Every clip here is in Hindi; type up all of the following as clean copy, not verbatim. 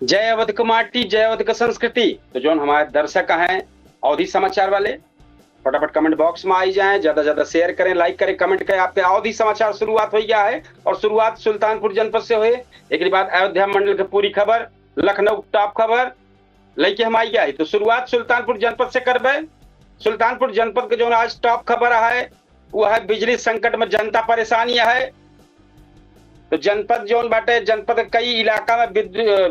जय अवध का माटी, जय अवध का संस्कृति। तो जो हमारे दर्शक हैं अवधि समाचार वाले, फटाफट कमेंट बॉक्स में आई जाएं, ज्यादा ज्यादा शेयर करें, लाइक करें, कमेंट करें। आपके अवधि समाचार शुरुआत हो गया है और शुरुआत सुल्तानपुर जनपद से हुए। एक बाद अयोध्या मंडल की पूरी खबर, लखनऊ टॉप खबर लेके हम आई गया है। तो शुरुआत सुल्तानपुर जनपद से करबे। सुल्तानपुर जनपद के जो आज टॉप खबर है वो है बिजली संकट में जनता परेशानी है। तो जनपद जोन बाटे, जनपद कई इलाका में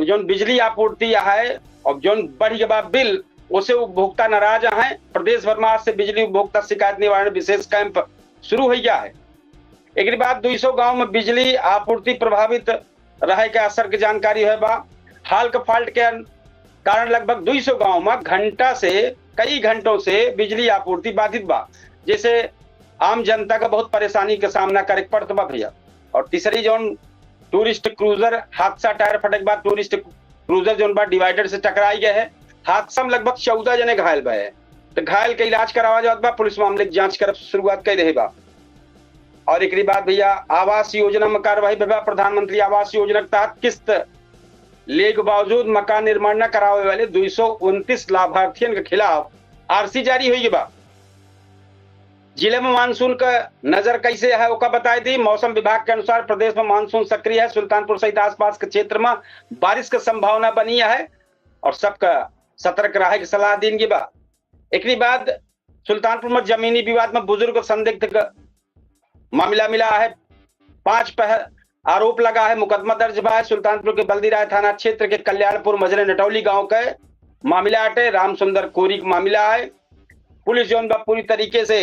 जो बिजली आपूर्ति है और जो बढ़ गया बिल उसे उपभोक्ता नाराज हैं। प्रदेश भर में आज से बिजली उपभोक्ता शिकायत निवारण विशेष कैंप शुरू हो गया है। एक बाद 200 गांव में बिजली आपूर्ति प्रभावित रहे के असर की जानकारी है बा। हाल के फॉल्ट के कारण लगभग 200 गांव में घंटा से कई घंटों से बिजली आपूर्ति बाधित बा, जैसे आम जनता का बहुत परेशानी का सामना करे पड़ता बा भैया। और तीसरी जोन टूरिस्ट क्रूजर हादसा, टायर फटक बाद टूरिस्ट क्रूजर जोन बा डिवाइडर से टकराई गए है। हादसा में लगभग 14 जने घायल भए हैं। तो घायल के इलाज करावा जात बा, पुलिस मामले की जांच कर शुरुआत कर रही बा। और एक बाद भैया आवास योजना में कार्रवाई भैया। प्रधानमंत्री आवास योजना के तहत किस्त ले के बावजूद मकान निर्माण न करावे वाले 229 लाभार्थियों के खिलाफ आरसी जारी हुई बा। जिले में मानसून का नजर कैसे है वो बताई दी। मौसम विभाग के अनुसार प्रदेश में मानसून सक्रिय है। सुल्तानपुर सहित आसपास के क्षेत्र में बारिश की संभावना बनी है और सबका सतर्क रहे की सलाह दी बा। एक बाद सुल्तानपुर में जमीनी विवाद में बुजुर्ग संदिग्ध का मामला मिला है। 5 आरोप लगा है, मुकदमा दर्ज बा है। सुल्तानपुर के बल्दीराय थाना क्षेत्र के कल्याणपुर मजरे नटौली गांव का मामला अटे। रामसुंदर कोरी का मामला है। पुलिस जोन बा पूरी तरीके से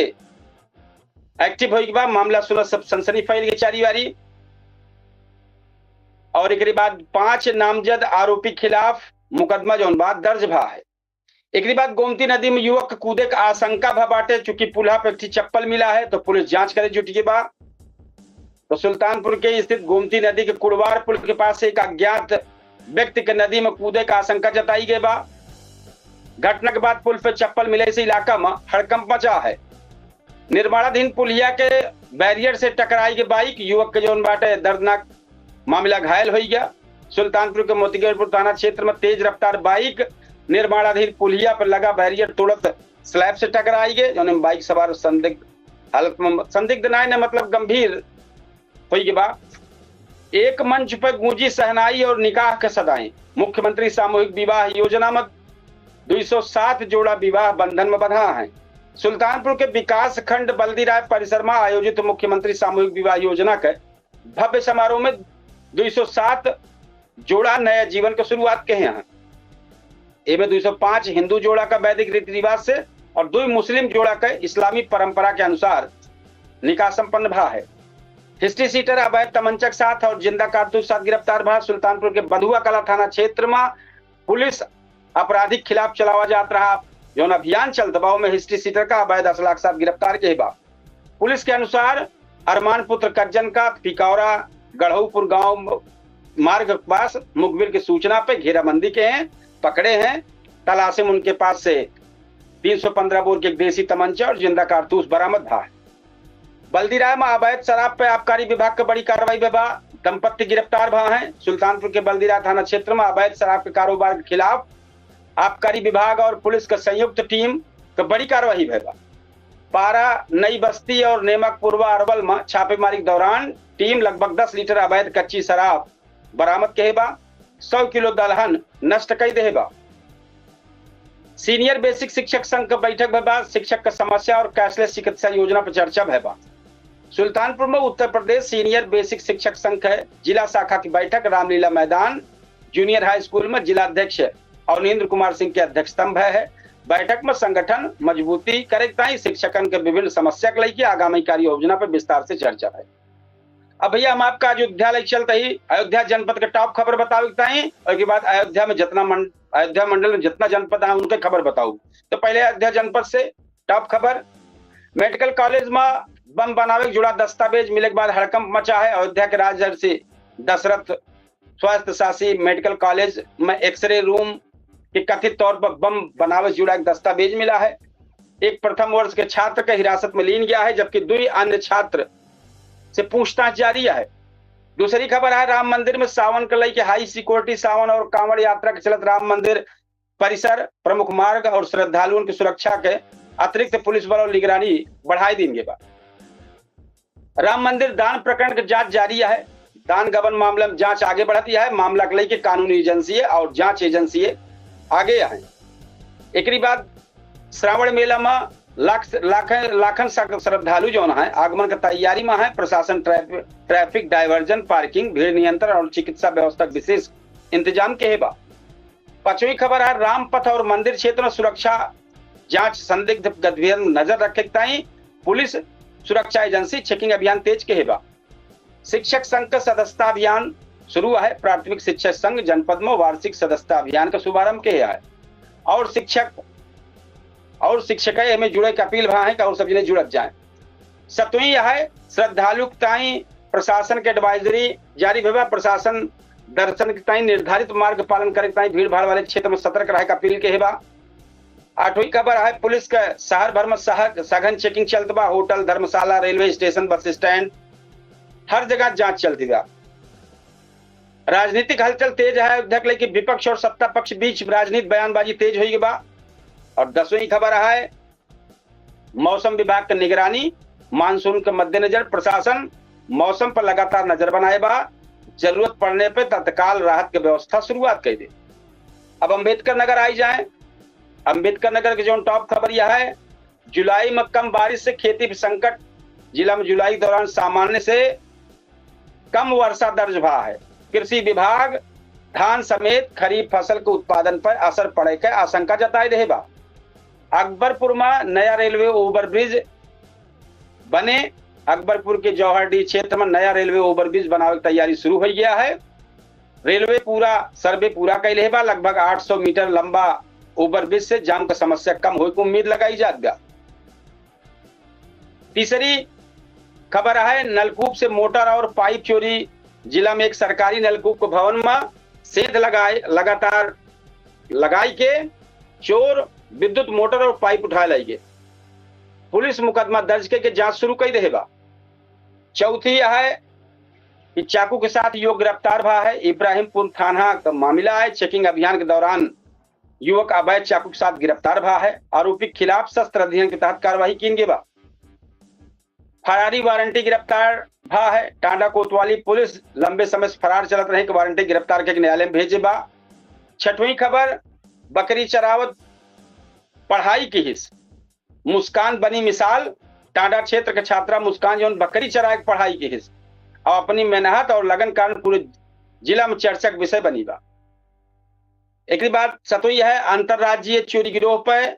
एक्टिव हो बा। मामला सुना सब सनसनी फैल गई चारी वारी। और एक बाद 5 नामजद आरोपी खिलाफ मुकदमा जोन बात दर्ज भा है। एक बाद गोमती नदी में युवक कूदे का आशंका भा बाटे, चूंकि पुलहा पे एक चप्पल मिला है तो पुलिस जांच करे जुटी बा। तो सुल्तानपुर के स्थित गोमती नदी के कुड़वार पुल के पास एक अज्ञात व्यक्ति के नदी में कूदे का आशंका जताई गई बा। घटना के बाद पुल पे चप्पल मिले से इलाका में हड़कंप मचा है। निर्माणाधीन पुलिया के बैरियर से टकराई के बाइक, युवक के जोन बाटे दर्दनाक मामला घायल हो गया। सुल्तानपुर के मोतीगढ़पुर थाना क्षेत्र में तेज रफ्तार बाइक निर्माणाधीन पुलिया पर लगा बैरियर तोड़त स्लैब से टकराई गए, जो बाइक सवार संदिग्ध हालत में, संदिग्ध नहीं मतलब गंभीर हो गया। एक मंच पर गूंजी सहनाई और निकाह के सदाएं। मुख्यमंत्री सामूहिक विवाह योजना में 207 जोड़ा विवाह बंधन में बंधा है। सुल्तानपुर के विकास खंड बल्दीराय परिसर में आयोजित मुख्यमंत्री सामूहिक विवाह योजना के भव्य समारोह में 207 जोड़ा नए जीवन की शुरुआत के हैं। एवं 205 हिंदू जोड़ा का वैदिक रीति रिवाज से और 2 मुस्लिम जोड़ा का इस्लामी परंपरा के अनुसार निकाह संपन्न भा है। हिस्ट्री सीटर अवैध तमंचा के साथ और जिंदा कारतूस साथ गिरफ्तार भा। सुल्तानपुर के बधुआ कला थाना क्षेत्र में पुलिस आपराधिक खिलाफ चलावा जात रहा जो अभियान चल दबाव में हिस्ट्री सीटर का अवैध असला के साथ गिरफ्तार के बा। पुलिस के अनुसार अरमान पुत्र कज्जन का पिकौरा गढ़ऊपुर गांव मार्ग के पास मुखबिर की सूचना पे घेराबंदी के हैं, पकड़े हैं। तलाशी में उनके पास से 315 बोर के देसी तमंचा और जिंदा कारतूस बरामद भा। बल्दीराय में अवैध शराब पे आबकारी विभाग का बड़ी कार्रवाई बा। दंपत्ति गिरफ्तार भा है। सुल्तानपुर के बल्दीराय थाना क्षेत्र में अवैध शराब के कारोबार के खिलाफ आबकारी विभाग और पुलिस का संयुक्त टीम का बड़ी कार्रवाई भा। पारा, नई बस्ती और नेमक पूर्वा अरवल में छापेमारी के दौरान टीम लगभग 10 लीटर अवैध कच्ची शराब बरामद के बा। 100 किलो दलहन नष्ट कर दे बा। सीनियर बेसिक शिक्षक संघ का बैठक भा। शिक्षक का समस्या और कैशलेस चिकित्सा योजना पर चर्चा भा। सुल्तानपुर में उत्तर प्रदेश सीनियर बेसिक शिक्षक संघ है जिला शाखा की बैठक रामलीला मैदान जूनियर हाई स्कूल में जिला अध्यक्ष अवनींद्र कुमार सिंह के अध्यक्षता में है। बैठक में संगठन मजबूती करे शिक्षकन के विभिन्न समस्या के लेके आगामी कार्य योजना पर विस्तार से चर्चा है। अब भैया हम आपका अयोध्या लेके चलते ही अयोध्या जनपद के टॉप खबर बताओ और के बाद अयोध्या में अयोध्या मंडल में जितना जनपद है उनके खबर बताऊ। तो पहले अयोध्या जनपद से टॉप खबर, मेडिकल कॉलेज में बम बनावे जुड़ा दस्तावेज मिले के बाद हड़कंप मचा है। अयोध्या के राजर्षि दशरथ स्वास्थ्य शासी मेडिकल कॉलेज में एक्सरे रूम के कथित तौर पर बम बनावे जुड़ा एक दस्तावेज मिला है। एक प्रथम वर्ष के छात्र के हिरासत में लीन गया है, जबकि 2 अन्य छात्र से पूछताछ जारी है। दूसरी खबर है राम मंदिर में सावन के लेके हाई सिक्योरिटी। सावन और कांवड़ यात्रा के चलत राम मंदिर परिसर, प्रमुख मार्ग और श्रद्धालुओं की सुरक्षा के अतिरिक्त पुलिस बल और निगरानी बढ़ाई देंगे बा। राम मंदिर दान प्रकरण की जांच जारी है। दान गबन मामले में जांच आगे बढ़ती है। मामला के लेके कानूनी एजेंसी और जांच एजेंसी आगे है। एक बाद श्रावण मेला में लाखन श्रद्धालु जो है आगमन की तैयारी में है। प्रशासन ट्रैफिक डायवर्जन, पार्किंग, भीड़ नियंत्रण और चिकित्सा व्यवस्था विशेष इंतजाम के बा। पांचवी खबर है राम पथ और मंदिर क्षेत्र में सुरक्षा जांच संदिग्ध गतिविधियों नजर रखे पुलिस सुरक्षा एजेंसी चेकिंग अभियान तेज के बा। शिक्षक संघ का सदस्यता अभियान शुरू है। प्राथमिक शिक्षक संघ जनपद में वार्षिक सदस्यता अभियान का शुभारंभ किया है और शिक्षक में जुड़े के अपील भा है और सब जने जुड़त जाए। सतवीं यह है श्रद्धालु प्रशासन के एडवाइजरी जारी भेबा। प्रशासन दर्शन के निर्धारित मार्ग पालन करे भीड़ भाड़ वाले क्षेत्र में सतर्क रहे का अपील के बा। आठवीं खबर है पुलिस का शहर भर में सघन चेकिंग चलत बा। होटल, धर्मशाला, रेलवे स्टेशन, बस स्टैंड, हर जगह जांच चलती बा। राजनीतिक हलचल तेज है। अध्यक्ष लेकिन विपक्ष और सत्ता पक्ष बीच राजनीतिक बयानबाजी तेज हुई बा। और 10वीं खबर है मौसम विभाग की निगरानी। मानसून के मद्देनजर प्रशासन मौसम पर लगातार नजर बनाए बा। जरूरत पड़ने पर तत्काल राहत की व्यवस्था शुरुआत कर दे। अब अंबेडकर नगर आई जाए। अंबेडकर नगर की जो टॉप खबर यह है जुलाई में कम बारिश से खेती संकट। जिला में जुलाई दौरान सामान्य से कम वर्षा दर्ज हुआ है। कृषि विभाग धान समेत खरीफ फसल के उत्पादन पर असर पड़े के आशंका जताई रहे बा। अकबरपुर में नया रेलवे ओवरब्रिज बने। अकबरपुर के जौहरडीह क्षेत्र में नया रेलवे ओवरब्रिज बनाने की तैयारी शुरू हो गया है। रेलवे सर्वे पूरा कैले बा। लगभग 800 मीटर लंबा ओवरब्रिज से जाम की समस्या कम होने की उम्मीद लगाई जाएगा। तीसरी खबर है नलकूप से मोटर और पाइप चोरी। जिला में एक सरकारी नलकूप को भवन में सेंध लगातार लगाई के चोर विद्युत मोटर और पाइप उठा लाएंगे। पुलिस मुकदमा दर्ज करके जांच शुरू कर देगा। चौथी यह है कि चाकू के साथ युवक गिरफ्तार हुआ है। इब्राहिमपुर थाना का मामला है। चेकिंग अभियान के दौरान युवक अवैध चाकू के साथ गिरफ्तार हुआ है। आरोपी के खिलाफ शस्त्र अधिनियम के तहत कार्रवाई की गई बा। फरारी वारंटी गिरफ्तार हुआ है। टांडा कोतवाली पुलिस लंबे समय से फरार चलत रहे वारंटी गिरफ्तार करके न्यायालय में भेजे बा। छठवीं खबर बकरी चरावत पढ़ाई की हिस्स। मुस्कान बनी मिसाल। टांडा क्षेत्र के छात्रा मुस्कान जो बकरी चराए पढ़ाई की हिस्स और अपनी मेहनत और लगन कारण पूरे जिला में चर्चा का विषय बनी बा। एक बात सतोई है अंतरराज्यीय चोरी गिरोह पर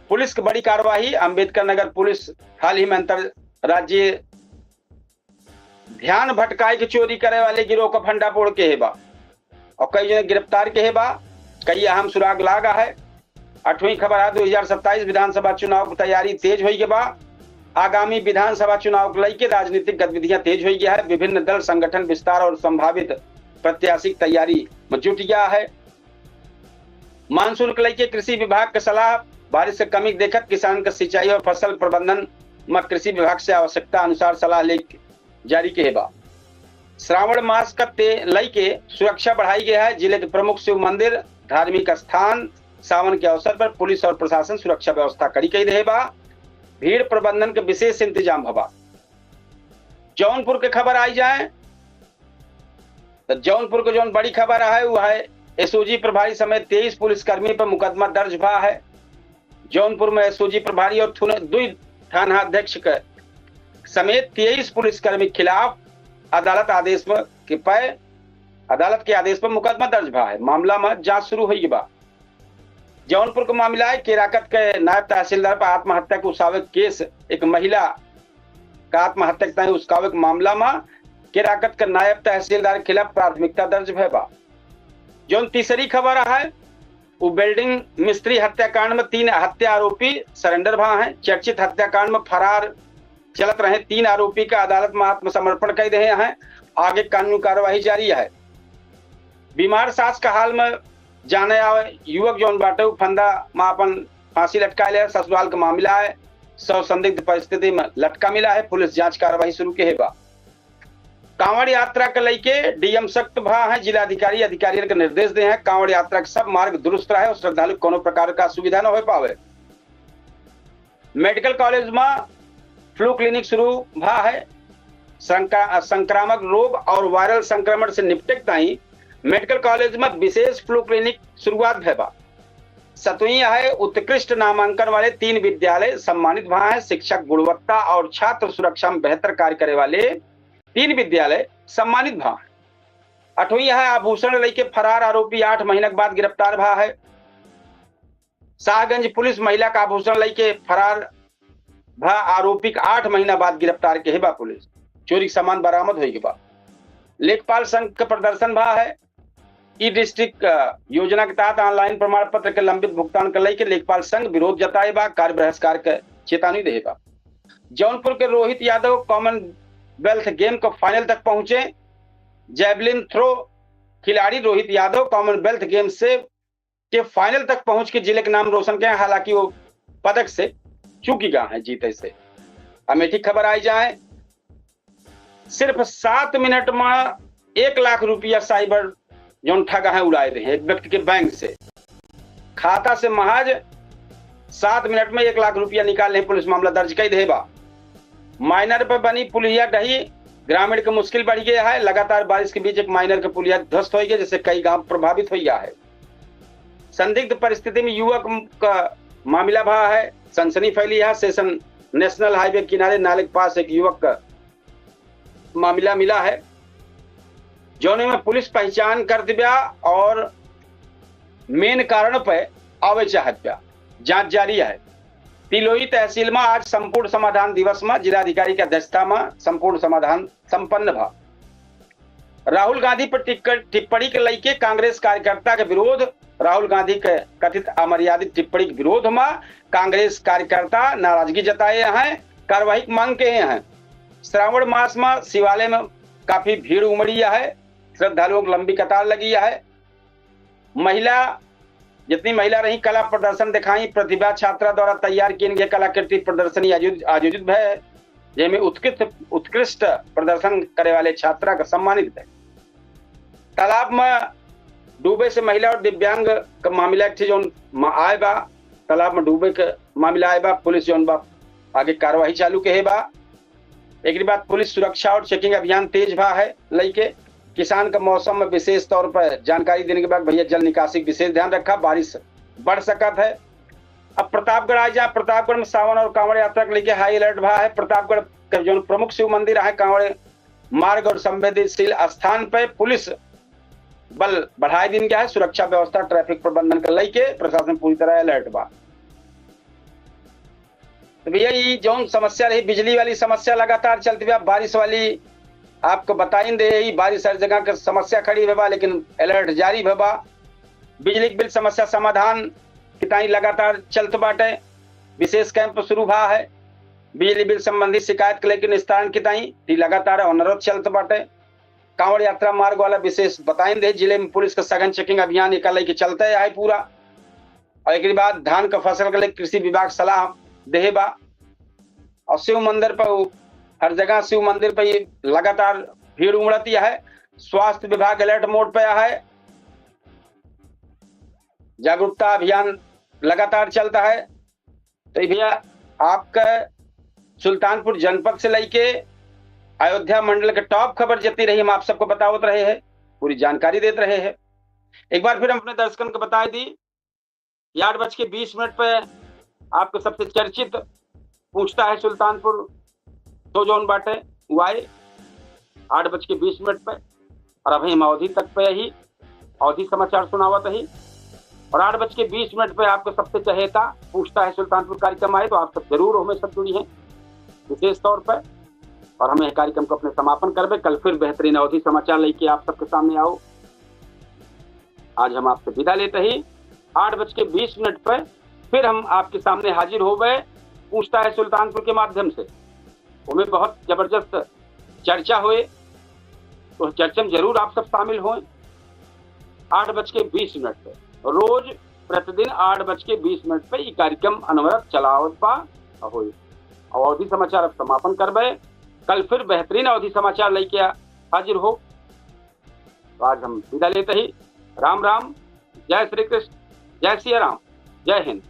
पुलिस की बड़ी कार्रवाई। अंबेडकर नगर पुलिस हाल ही में अंतरराज्यीय ध्यान भटकाए के चोरी करे वाले गिरोह का भंडाफोड़ के है बा और कई जने गिरफ्तार के है बा। कई अहम सुराग लागा है। 8वीं खबर है 2027 विधानसभा चुनाव की तैयारी तेज हुई के बा। आगामी विधानसभा चुनाव को लेकर राजनीतिक गतिविधियां तेज हुई है। विभिन्न दल संगठन विस्तार और संभावित प्रत्याशी की तैयारी में जुट गया है। मानसून को लेकर कृषि विभाग की सलाह। बारिश से कमी देखकर किसान का सिंचाई और फसल प्रबंधन में कृषि विभाग से आवश्यकता अनुसार सलाह ले जारी के बा। श्रावण मास का लेके सुरक्षा बढ़ाई गई है। जिले के प्रमुख शिव मंदिर, धार्मिक स्थान सावन के अवसर पर पुलिस और प्रशासन सुरक्षा व्यवस्था कड़ी कई रहे बा। भीड़ प्रबंधन के विशेष इंतजाम हवा। जौनपुर के खबर आई जाए तो जौनपुर को जो बड़ी खबर है वह है एसओजी प्रभारी समेत 23 पुलिसकर्मी पर मुकदमा दर्ज हुआ है। जौनपुर में एसओजी प्रभारी और 2 थाना अध्यक्ष समेत 23 पुलिसकर्मी के खिलाफ अदालत के आदेश पर मुकदमा दर्ज हुआ है। मामला में जांच शुरू हुई बा। जौनपुर का मामला है केराकत के नायब तहसीलदार पर आत्महत्या के उसावे केस। एक महिला का आत्महत्या के उसावे के मामला में केराकत के नायब तहसीलदार के खिलाफ प्राथमिकता दर्ज है बा। जो तीसरी खबर है वो बिल्डिंग मिस्त्री हत्याकांड में 3 हत्या आरोपी सरेंडर भा है। चर्चित हत्याकांड में फरार चलत रहे 3 आरोपी का अदालत में आत्मसमर्पण कर रहे हैं। आगे कानूनी कार्यवाही जारी है। बीमार सास का हाल में जाने आवे युवक जौन बाटे फंदा में अपन फांसी लटकाए ले। ससुराल का मामला है। 100 संदिग्ध परिस्थिति में लटका मिला है। पुलिस जांच कार्रवाई शुरू के है बा। कांवड़ यात्रा के लेके डीएम सख्त भा है, जिलाधिकारी अधिकारियों के निर्देश दे हैं कांवड़ यात्रा के सब मार्ग दुरुस्त रहे और श्रद्धालु कोनो प्रकार का सुविधा न हो पावे। मेडिकल कॉलेज में फ्लू क्लिनिक शुरू भा है। संक्रामक रोग और वायरल संक्रमण से निपटे ताई मेडिकल कॉलेज में विशेष फ्लू क्लिनिक शुरुआत भैबा। 7वीं है उत्कृष्ट नामांकन वाले 3 विद्यालय सम्मानित भा है। शिक्षक गुणवत्ता और छात्र सुरक्षा में बेहतर कार्य करे वाले 3 विद्यालय सम्मानित भा है। 8वीं है आभूषण लेके फरार आरोपी 8 महीने के बाद गिरफ्तार भा है। शाहगंज पुलिस महिला का आभूषण लेके फरार भा आरोपी 8 महीना बाद गिरफ्तार के बा पुलिस। चोरी के सामान बरामद हो बा। लेखपाल संघ का प्रदर्शन भा है। ई डिस्ट्रिक्ट योजना के तहत ऑनलाइन प्रमाण पत्र के लंबित भुगतान के लेके लेखपाल संघ विरोध जताए बा, कार्य बहिष्कार के चेतावनी दे बा। जौनपुर के रोहित यादव कॉमनवेल्थ गेम को फाइनल तक पहुंचे। जैवलिन थ्रो खिलाड़ी रोहित यादव कॉमनवेल्थ गेम से के फाइनल तक पहुंच के जिले के नाम रोशन किया। हालांकि वो पदक से चूकी गया है जीते से। अमेठी खबर आई जाए, सिर्फ 7 मिनट में 1 लाख रुपया साइबर जो ठगा है उड़ाए रहे एक व्यक्ति के बैंक से। खाता से महज 7 मिनट में 1 लाख रुपया निकालने पुलिस मामला दर्ज कर देबा। माइनर पर बनी पुलिया ढही, ग्रामीण की मुश्किल बढ़ गया है। लगातार बारिश के बीच एक माइनर के पुलिया ध्वस्त हो गया, जिससे कई गांव प्रभावित हो गया है। संदिग्ध परिस्थिति में युवक का मामला भा है, सनसनी फैली है। सेशन नेशनल हाईवे किनारे नाले के पास एक युवक का मामला मिला है, जौने में पुलिस पहचान कर दिया और मेन कारण पर आवे चाहत जांच जारी है। तिलोई तहसील में आज संपूर्ण समाधान दिवस में जिलाधिकारी की अध्यक्षता में संपूर्ण समाधान संपन्न भा। राहुल गांधी पर टिप्पणी के लेके कांग्रेस कार्यकर्ता के विरोध। राहुल गांधी के कथित अमर्यादित टिप्पणी के विरोध में कांग्रेस कार्यकर्ता नाराजगी जताए हैं, कार्रवाई की मांग किए हैं। श्रावण मास में शिवालय में काफी भीड़ उमड़ी है, श्रद्धालुओं की लंबी कतार लगी है। जितनी महिला रही कला प्रदर्शन दिखाई। प्रतिभा छात्रा द्वारा तैयार किए गए कलाकृति प्रदर्शनी आयोजित है, जिसमें उत्कृष्ट प्रदर्शन करे वाले छात्रा का सम्मानित है। तालाब में डूबे से महिला और दिव्यांग का मामला जो आए बा, तालाब में डूबे का मामला आए बा, पुलिस जो बा आगे कार्रवाई चालू के बा। एक बाद पुलिस सुरक्षा और चेकिंग अभियान तेज भा है लेके। किसान का मौसम में विशेष तौर पर जानकारी देने के बाद भैया जल निकासी विशेष ध्यान रखा, बारिश बढ़ सकत है। अब प्रतापगढ़ आ जाए, प्रतापगढ़ में सावन और कांवड़ यात्रा के लेके हाई अलर्ट भा है। प्रतापगढ़ का जो प्रमुख शिव मंदिर है कांवड़ मार्ग और संवेदनशील स्थान पर पुलिस बल बढ़ाए दिन गया है। सुरक्षा व्यवस्था ट्रैफिक प्रबंधन के लेके प्रशासन पूरी तरह अलर्ट बा। तो भैया ये जो समस्या रही बिजली वाली समस्या लगातार चलती है, बारिश वाली आपको बताई दे। बारिश हर जगह की समस्या खड़ी है, लेकिन अलर्ट जारी है। बिजली बिल समस्या समाधान किताई लगातार चलत बाटे। विशेष कैंप शुरू भा है। बिजली बिल संबंधी शिकायत के लेकिन निस्तारण किताई लगातार अनवरत चलत बाटे। कांवड़ यात्रा मार्ग वाला विशेष बताई दे। जिले में पुलिस का सघन चेकिंग अभियान एक लेके चलते है पूरा। और एक बाद धान का फसल के लिए कृषि विभाग सलाह देबा। और शिव मंदिर पर हर जगह शिव मंदिर पर ये लगातार भीड़ उमड़ती है। स्वास्थ्य विभाग अलर्ट मोड पे है। जागरूकता अभियान लगातार चलता है। तो भैया आपका सुल्तानपुर जनपद से लेके अयोध्या मंडल के टॉप खबर जितनी रही हम आप सबको बतावत रहे हैं, पूरी जानकारी देते रहे हैं। एक बार फिर हम अपने दर्शकों को बता दी 8:20 पे आपको सबसे चर्चित पूछता है सुल्तानपुर तो जोन बाटे वाई 8:20 पे। और अभी हम अवधि तक पे ही अवधि समाचार सुनावत ही। और 8:20 पे आपको सबसे चहेता पूछता है सुल्तानपुर कार्यक्रम आए, तो आप सब जरूर हमें सब जुड़ी हैं विशेष तौर पर। और हमें कार्यक्रम को अपने समापन करबे। कल फिर बेहतरीन अवधि समाचार लेके आप सबके सामने आओ। आज हम आपसे विदा लेते ही 8:20 पे फिर हम आपके सामने हाजिर हो गए। पूछता है सुल्तानपुर के माध्यम से उनमें बहुत जबरदस्त चर्चा हुए, तो चर्चा में जरूर आप सब शामिल हों। 8:20 पे रोज प्रतिदिन 8:20 पे ये कार्यक्रम अनवरत चलावत पा हो। अवधि समाचार अब समापन करबे। कल फिर बेहतरीन अवधि समाचार लेके हाजिर हो। तो आज हम विदा लेते ही राम राम, जय श्री कृष्ण, जय सिया राम, जय हिंद।